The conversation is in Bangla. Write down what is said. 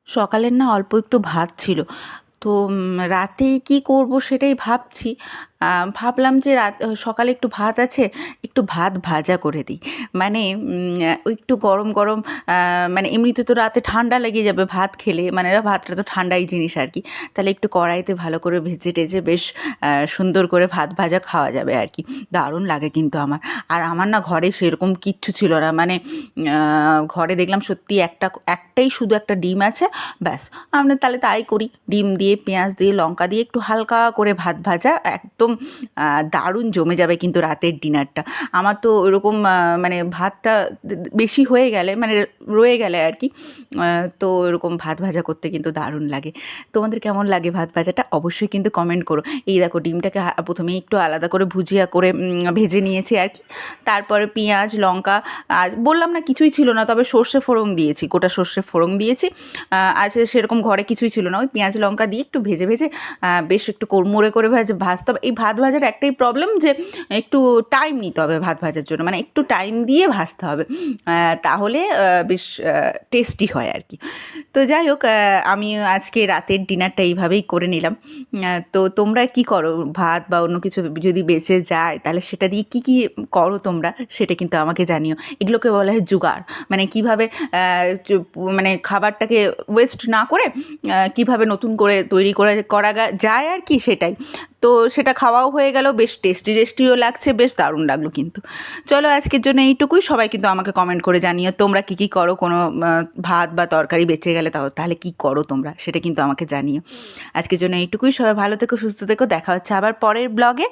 সকালের না অল্প একটু ভাত ছিল, তো রাতে কি করব সেটাই ভাবছি। ভাবলাম যে সকালে একটু ভাত আছে, একটু ভাত ভাজা করে দিই। মানে ওই একটু গরম গরম, মানে এমনিতে তো রাতে ঠান্ডা লেগে যাবে ভাত খেলে, মানে ভাতটা তো ঠান্ডাই জিনিস আর কি। তাহলে একটু কড়াইতে ভালো করে ভেজে টেজে বেশ সুন্দর করে ভাত ভাজা খাওয়া যাবে আর কি। দারুণ লাগে কিন্তু আমার। আর আমার না ঘরে সেরকম কিচ্ছু ছিল না, মানে ঘরে দেখলাম সত্যি একটাই শুধু একটা ডিম আছে, ব্যাস। আমরা তাহলে তাই করি, ডিম দিয়ে পেঁয়াজ দিয়ে লঙ্কা দিয়ে একটু হালকা করে ভাত ভাজা, একদম দারুণ জমে যাবে কিন্তু রাতের ডিনারটা। আমার তো ওরকম মানে ভাতটা বেশি হয়ে গেলে, মানে রয়ে গেলে আর কি, তো এরকম ভাত ভাজা করতে কিন্তু দারুণ লাগে। তোমাদের কেমন লাগে ভাত ভাজাটা অবশ্যই কিন্তু কমেন্ট করো। এই দেখো ডিমটাকে প্রথমে একটু আলাদা করে ভুজিয়া করে ভেজে নিয়েছি আর কি। তারপরে পেঁয়াজ লঙ্কা, আর বললাম না কিছুই ছিল না, তবে সর্ষে ফোড়ন দিয়েছি, গোটা সর্ষে ফোড়ন দিয়েছি। আর সেরকম ঘরে কিছুই ছিল না, ওই পেঁয়াজ লঙ্কা দিয়ে একটু ভেজে ভেজে বেশ একটু কোড়মুড়ে করে ভাজতে হবে। এই ভাত ভাজার একটাই প্রবলেম যে একটু টাইম নিতে হবে ভাত ভাজার জন্য, মানে একটু টাইম দিয়ে ভাজতে হবে, তাহলে বেশ টেস্টি হয় আর কি। তো যাই হোক, আমি আজকে রাতের ডিনারটা এইভাবেই করে নিলাম। তো তোমরা কি করো? ভাত বা অন্য কিছু যদি বেঁচে যায় তাহলে সেটা দিয়ে কি কি করো তোমরা, সেটা কিন্তু আমাকে জানিও। এগুলোকে বলা হয় জুগাড়। মানে কীভাবে মানে খাবারটাকে ওয়েস্ট না করে কীভাবে নতুন করে তৈরি করে করা যায় আর কি, সেটাই। তো সেটা খাওয়াও হয়ে গেল, বেশ টেস্টি টেস্টিও লাগছে, বেশ দারুণ লাগলো কিন্তু। চলো আজকের জন্য এইটুকুই। সবাই কিন্তু আমাকে কমেন্ট করে জানিও তোমরা কী কী করো, কোনো ভাত বা তরকারি বেঁচে গেলে তাহলে কী করো তোমরা, সেটা কিন্তু আমাকে জানিও। আজকের জন্য এইটুকুই। সবাই ভালো থেকো, সুস্থ থেকো, দেখা হচ্ছে আবার পরের ব্লগে।